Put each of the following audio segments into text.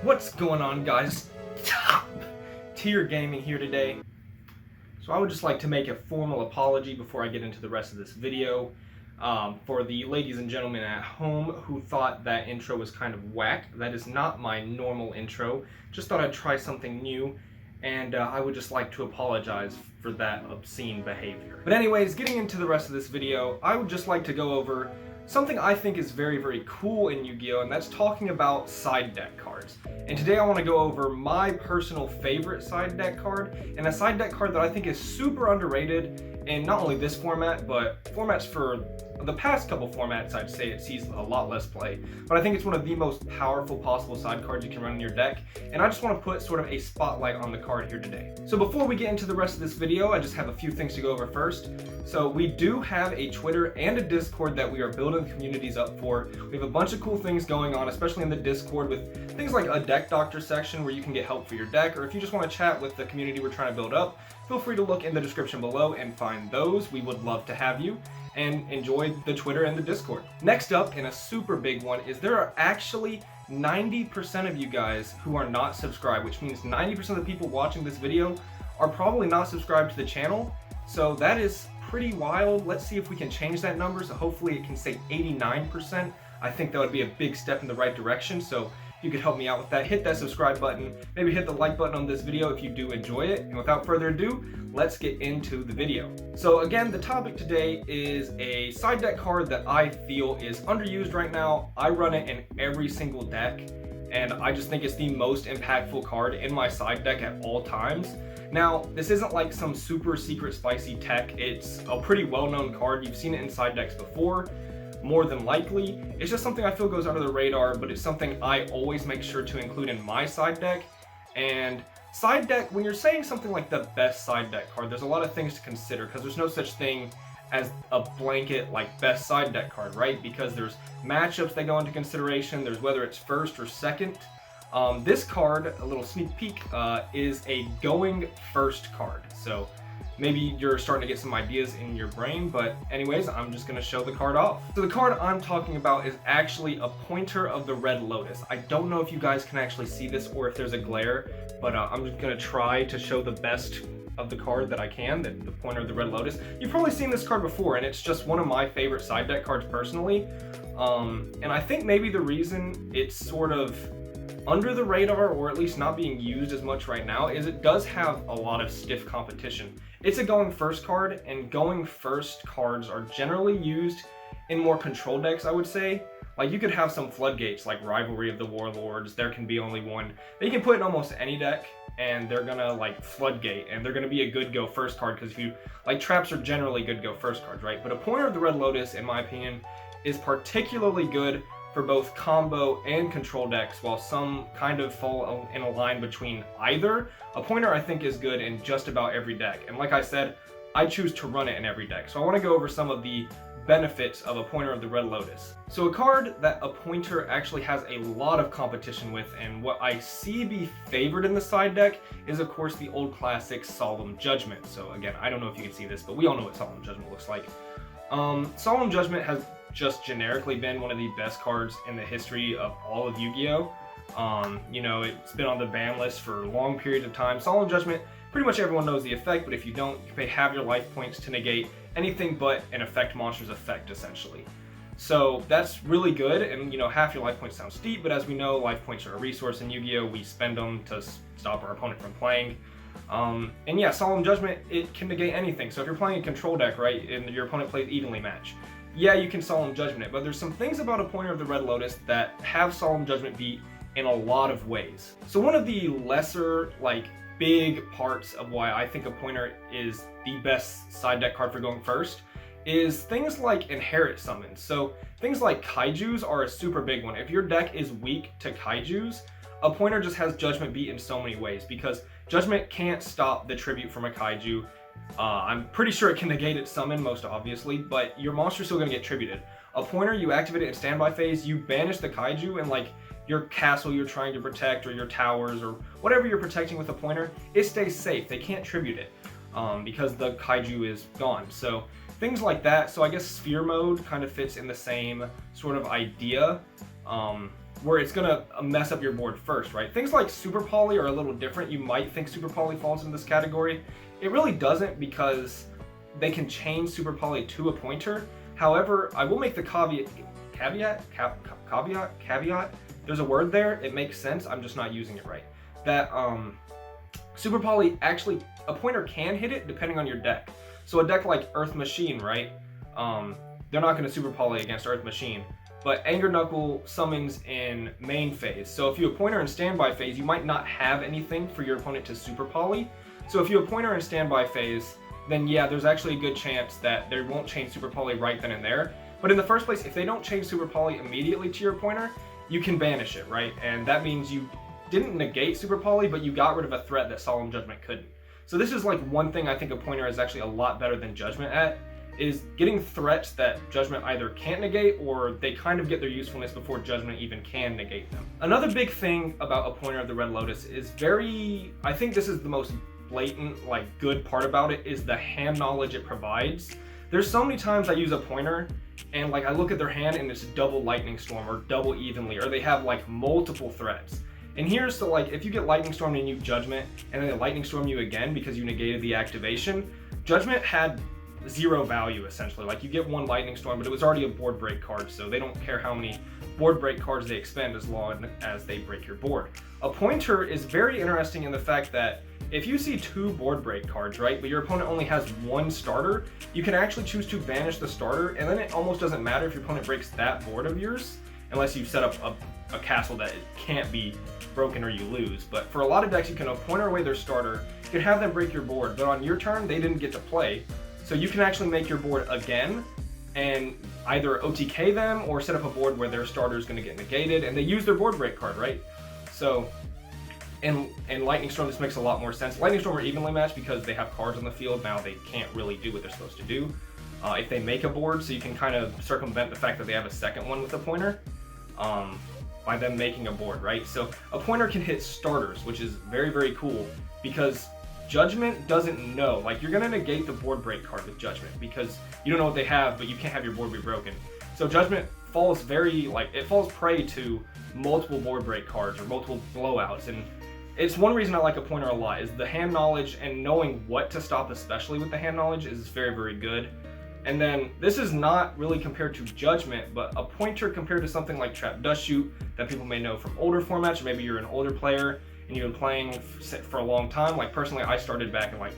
What's going on, guys? Top tier gaming here today. So I would just like to make a formal apology before I get into the rest of this video for the ladies and gentlemen at home who thought that intro was kind of whack. That is not my normal intro. Just thought I'd try something new, and I would just like to apologize for that obscene behavior. But anyways, getting into the rest of this video, I would just like to go over something I think is very, very cool in Yu-Gi-Oh! And that's talking about side deck cards. And today I want to go over my personal favorite side deck card, and a side deck card that I think is super underrated in not only this format, but formats for the past couple formats. I'd say it sees a lot less play, but I think it's one of the most powerful possible side cards you can run in your deck, and I just want to put sort of a spotlight on the card here today. So before we get into the rest of this video, I just have a few things to go over first. So we do have a Twitter and a Discord that we are building communities up for. We have a bunch of cool things going on, especially in the Discord, with things like a deck doctor section where you can get help for your deck, or if you just want to chat with the community we're trying to build up, feel free to look in the description below and find those. We would love to have you, and enjoy the Twitter and the Discord. Next up, and a super big one, is there are actually 90% of you guys who are not subscribed, which means 90% of the people watching this video are probably not subscribed to the channel. So that is pretty wild. Let's see if we can change that number. So hopefully it can say 89%. I think that would be a big step in the right direction. So if you could help me out with that, hit that subscribe button, maybe hit the like button on this video if you do enjoy it. And without further ado, let's get into the video. So again, the topic today is a side deck card that I feel is underused right now. I run it in every single deck, and I just think it's the most impactful card in my side deck at all times. Now, this isn't like some super secret spicy tech. It's a pretty well-known card. You've seen it in side decks before, more than likely. It's just something I feel goes under the radar, but it's something I always make sure to include in my side deck. And side deck, when you're saying something like the best side deck card, there's a lot of things to consider, because there's no such thing as a blanket like best side deck card, right? Because there's matchups that go into consideration, there's whether it's first or second. This card, a little sneak peek, is a going first card. So maybe you're starting to get some ideas in your brain, but anyways, I'm just going to show the card off. So the card I'm talking about is actually a pointer of the Red Lotus. I don't know if you guys can actually see this or if there's a glare, but I'm just going to try to show the best of the card that I can, the pointer of the Red Lotus. You've probably seen this card before, and it's just one of my favorite side deck cards personally. And I think maybe the reason it's sort of under the radar, or at least not being used as much right now, is it does have a lot of stiff competition. It's a going first card, and going first cards are generally used in more control decks, I would say. Like, you could have some floodgates like Rivalry of the Warlords, there can be only one. They can put in almost any deck, and they're gonna like floodgate, and they're gonna be a good go first card, because if you like, traps are generally good go first cards, right? But a pointer of the Red Lotus, in my opinion, is particularly good for both combo and control decks, while some kind of fall in a line between either. A pointer I think is good in just about every deck, and like I said, I choose to run it in every deck. So I want to go over some of the benefits of a pointer of the Red Lotus. So a card that a pointer actually has a lot of competition with, and what I see be favored in the side deck, is of course the old classic Solemn Judgment. So again, I don't know if you can see this, but we all know what Solemn Judgment looks like. Solemn Judgment has just generically been one of the best cards in the history of all of Yu-Gi-Oh! You know, it's been on the ban list for long periods of time. Solemn Judgment, pretty much everyone knows the effect, but if you don't, you pay half your life points to negate anything but an effect monster's effect, essentially. So that's really good, and you know, half your life points sounds steep, but as we know, life points are a resource in Yu-Gi-Oh! We spend them to stop our opponent from playing. And yeah, Solemn Judgment, it can negate anything. So if you're playing a control deck, right, and your opponent plays evenly match, yeah, you can Solemn Judgment it, but there's some things about a pointer of the Red Lotus that have Solemn Judgment beat in a lot of ways. So one of the lesser, like, big parts of why I think a pointer is the best side deck card for going first is things like inherit summons. So things like kaijus are a super big one. If your deck is weak to kaijus, a pointer just has Judgment beat in so many ways, because Judgment can't stop the tribute from a kaiju. I'm pretty sure it can negate its summon, most obviously, but your monster's still going to get tributed. A pointer, you activate it in standby phase, you banish the kaiju, and like your castle you're trying to protect, or your towers, or whatever you're protecting with a pointer, it stays safe. They can't tribute it because the kaiju is gone. So things like that. So I guess Sphere Mode kind of fits in the same sort of idea. where it's gonna mess up your board first, right? Things like Super Poly are a little different. You might think Super Poly falls in this category. It really doesn't, because they can change Super Poly to a pointer. However, I will make the caveat, there's a word there, it makes sense, I'm just not using it right. That Super Poly, actually, a pointer can hit it depending on your deck. So a deck like Earth Machine, right? They're not going to Super Poly against Earth Machine, but Anger Knuckle summons in main phase. So if you have Pointer in standby phase, you might not have anything for your opponent to Super Poly. So if you have Pointer in standby phase, then yeah, there's actually a good chance that they won't change Super Poly right then and there. But in the first place, if they don't change Super Poly immediately to your Pointer, you can banish it, right? And that means you didn't negate Super Poly, but you got rid of a threat that Solemn Judgment couldn't. So this is like one thing I think a Pointer is actually a lot better than Judgment at, is getting threats that Judgment either can't negate, or they kind of get their usefulness before Judgment even can negate them. Another big thing about a Pointer of the Red Lotus is I think this is the most blatant, like, good part about it, is the hand knowledge it provides. There's so many times I use a Pointer and like I look at their hand and it's double Lightning Storm or double Evenly, or they have like multiple threats. And here's the, like, if you get Lightning Storm and you Judgment, and then they Lightning Storm you again because you negated the activation, Judgment had zero value essentially. Like, you get one Lightning Storm, but it was already a board break card, so they don't care how many board break cards they expend as long as they break your board. A Pointer is very interesting in the fact that if you see 2 board break cards, right, but your opponent only has 1 starter, you can actually choose to banish the starter, and then it almost doesn't matter if your opponent breaks that board of yours, unless you set up a castle that it can't be broken or you lose. But for a lot of decks, you can Pointer away their starter, you can have them break your board, but on your turn, they didn't get to play, so you can actually make your board again, and either OTK them or set up a board where their starter is going to get negated, and they use their board break card, right? So, and Lightning Storm, this makes a lot more sense. Lightning Storm are evenly matched because they have cards on the field. Now they can't really do what they're supposed to do if they make a board, so you can kind of circumvent the fact that they have a second one with a Pointer by them making a board, right? So a Pointer can hit starters, which is very, very cool, because Judgment doesn't know. Like, you're going to negate the board break card with Judgment because you don't know what they have, but you can't have your board be broken. So Judgment falls it falls prey to multiple board break cards or multiple blowouts, and it's one reason I like a Pointer a lot, is the hand knowledge, and knowing what to stop, especially with the hand knowledge, is very, very good. And then this is not really compared to Judgment, but a Pointer compared to something like Trap Dust Shoot that people may know from older formats, or maybe you're an older player and you've been playing for a long time. Like, personally, I started back in like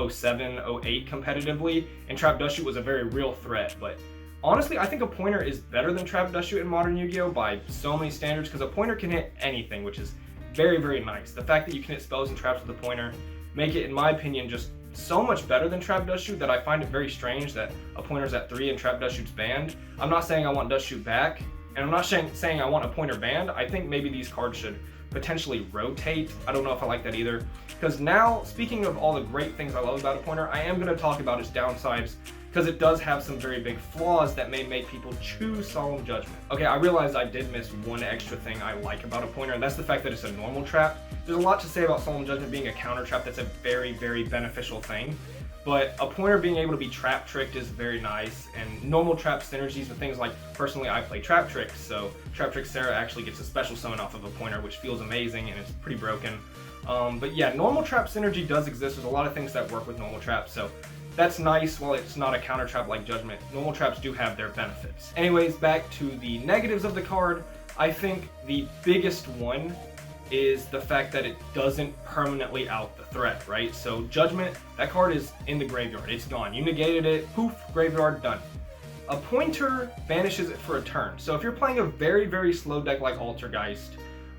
07, 08 competitively, and Trap Dust Shoot was a very real threat. But honestly, I think a Pointer is better than Trap Dust Shoot in modern Yu-Gi-Oh! By so many standards, because a Pointer can hit anything, which is very, very nice. The fact that you can hit spells and traps with a Pointer make it, in my opinion, just so much better than Trap Dust Shoot that I find it very strange that a Pointer's at 3 and Trap Dust Shoot's banned. I'm not saying I want Dust Shoot back, and I'm not saying I want a Pointer banned. I think maybe these cards should potentially rotate. I don't know if I like that either. Because now, speaking of all the great things I love about a Pointer, I am going to talk about its downsides, because it does have some very big flaws that may make people choose Solemn Judgment. Okay, I realized I did miss one extra thing I like about a Pointer, and that's the fact that it's a normal trap. There's a lot to say about Solemn Judgment being a counter trap. That's a very, very beneficial thing. But a Pointer being able to be trap tricked is very nice, and normal trap synergies with things like, personally, I play Trap Trick, so Trap Trick Sarah actually gets a special summon off of a Pointer, which feels amazing, and it's pretty broken. But yeah, normal trap synergy does exist. There's a lot of things that work with normal traps, so that's nice. While it's not a counter trap like Judgment, normal traps do have their benefits. Anyways, back to the negatives of the card. I think the biggest one is the fact that it doesn't permanently out the threat, right? So Judgment, that card is in the graveyard. It's gone. You negated it, poof, graveyard, done. A Pointer banishes it for a turn. So if you're playing a very, very slow deck like Altergeist,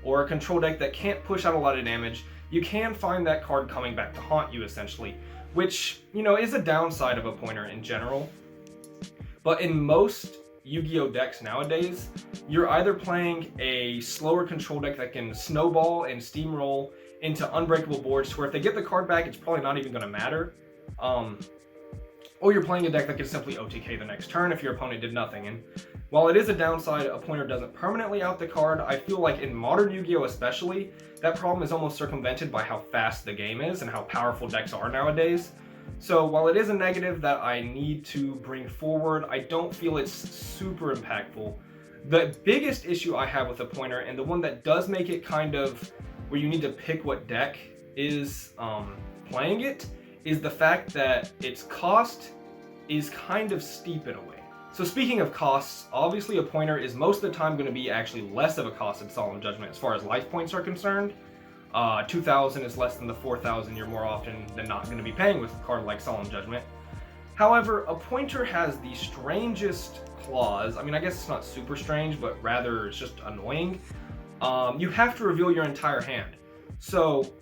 or a control deck that can't push out a lot of damage, you can find that card coming back to haunt you, essentially, which, you know, is a downside of a Pointer in general. But in most Yu-Gi-Oh! Decks nowadays, you're either playing a slower control deck that can snowball and steamroll into unbreakable boards to where if they get the card back, it's probably not even going to matter. Or you're playing a deck that can simply OTK the next turn if your opponent did nothing. And while it is a downside, a Pointer doesn't permanently out the card, I feel like in modern Yu-Gi-Oh! Especially, that problem is almost circumvented by how fast the game is and how powerful decks are nowadays. So while it is a negative that I need to bring forward, I don't feel it's super impactful. The biggest issue I have with a pointer, and the one that does make it kind of where you need to pick what deck is playing it, is the fact that its cost is kind of steep in a way. So speaking of costs, obviously a pointer is most of the time going to be actually less of a cost than Solemn Judgment as far as life points are concerned. 2,000 is less than the 4,000 you're more often than not going to be paying with a card like Solemn Judgment. However, a pointer has the strangest clause. I mean, I guess it's not super strange, but rather it's just annoying. You have to reveal your entire hand. So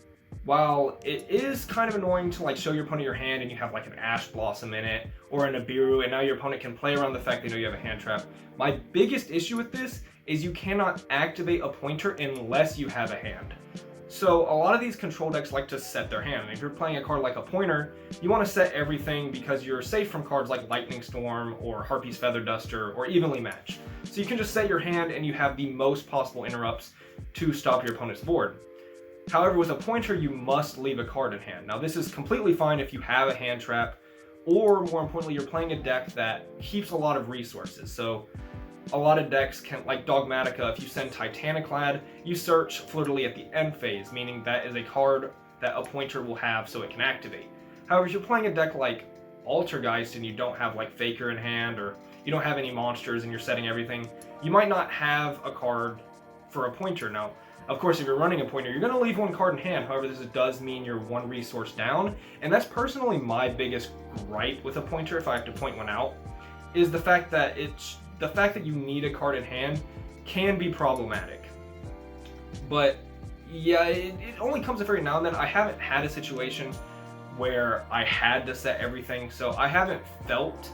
while it is kind of annoying to like show your opponent your hand and you have like an Ash Blossom in it or an Nibiru, and now your opponent can play around the fact they know you have a hand trap, my biggest issue with this is you cannot activate a pointer unless you have a hand. So a lot of these control decks like to set their hand. And if you're playing a card like a pointer, you want to set everything because you're safe from cards like Lightning Storm or Harpy's Feather Duster or Evenly Matched. So you can just set your hand and you have the most possible interrupts to stop your opponent's board. However, with a pointer, you must leave a card in hand. Now this is completely fine if you have a hand trap, or more importantly, you're playing a deck that keeps a lot of resources. So a lot of decks can, like Dogmatica, if you send Titaniclad, you search Fleur-de-Lis at the end phase, meaning that is a card that a pointer will have so it can activate. However, if you're playing a deck like Altergeist and you don't have like Faker in hand, or you don't have any monsters and you're setting everything, you might not have a card for a pointer. Now, of course, if you're running a pointer, you're going to leave one card in hand. However, this does mean you're one resource down, and that's personally my biggest gripe with a pointer, if I have to point one out, is the fact that you need a card in hand can be problematic. But yeah, it only comes up every now and then. I haven't had a situation where I had to set everything, so I haven't felt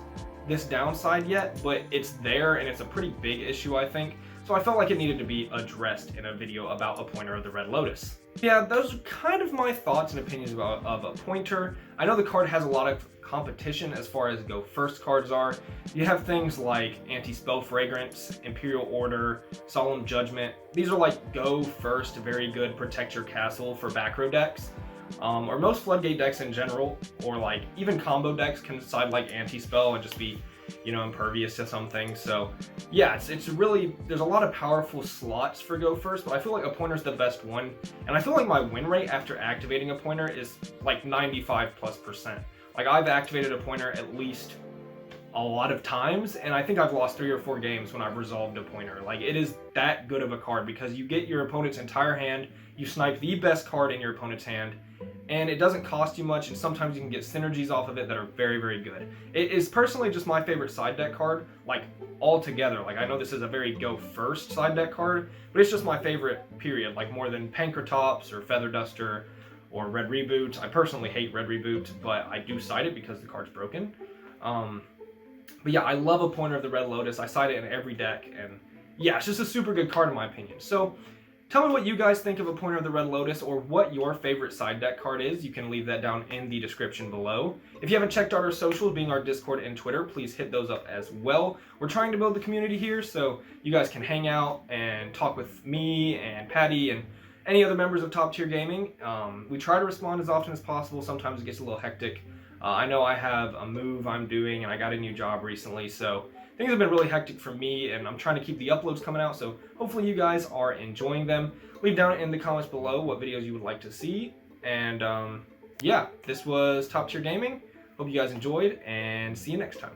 this downside yet, but it's there and it's a pretty big issue, I think. So I felt like it needed to be addressed in a video about a pointer of the Red Lotus. Yeah, those are kind of my thoughts and opinions of a pointer. I know the card has a lot of competition as far as go first cards are. You have things like Anti-Spell Fragrance, Imperial Order, Solemn Judgment. These are like go first, very good protect your castle for back row decks. Or most Floodgate decks in general, or like even combo decks can decide like Anti-Spell and just be, you know, impervious to something. So yeah, it's really, there's a lot of powerful slots for go first, but I feel like a pointer's the best one. And I feel like my win rate after activating a pointer is like 95+%. Like I've activated a pointer at least a lot of times, and I think I've lost 3 or 4 games when I've resolved a pointer. Like it is that good of a card because you get your opponent's entire hand, you snipe the best card in your opponent's hand, and it doesn't cost you much, and sometimes you can get synergies off of it that are very, very good. It is personally just my favorite side deck card, like altogether. Like I know this is a very go first side deck card, but it's just my favorite, period. Like more than Pankratops or Feather Duster or Red Reboot. I personally hate Red Reboot, but I do side it because the card's broken. But yeah, I love a pointer of the Red Lotus. I side it in every deck, and yeah, it's just a super good card in my opinion. So tell me what you guys think of a pointer of the Red Lotus, or what your favorite side deck card is. You can leave that down in the description below. If you haven't checked out our socials, being our Discord and Twitter, please hit those up as well. We're trying to build the community here, so you guys can hang out and talk with me and Patty and any other members of Top Tier Gaming. We try to respond as often as possible. Sometimes it gets a little hectic. I know I have a move I'm doing, and I got a new job recently, so things have been really hectic for me, and I'm trying to keep the uploads coming out, so hopefully you guys are enjoying them. Leave down in the comments below what videos you would like to see, and yeah, this was Top Tier Gaming. Hope you guys enjoyed, and see you next time.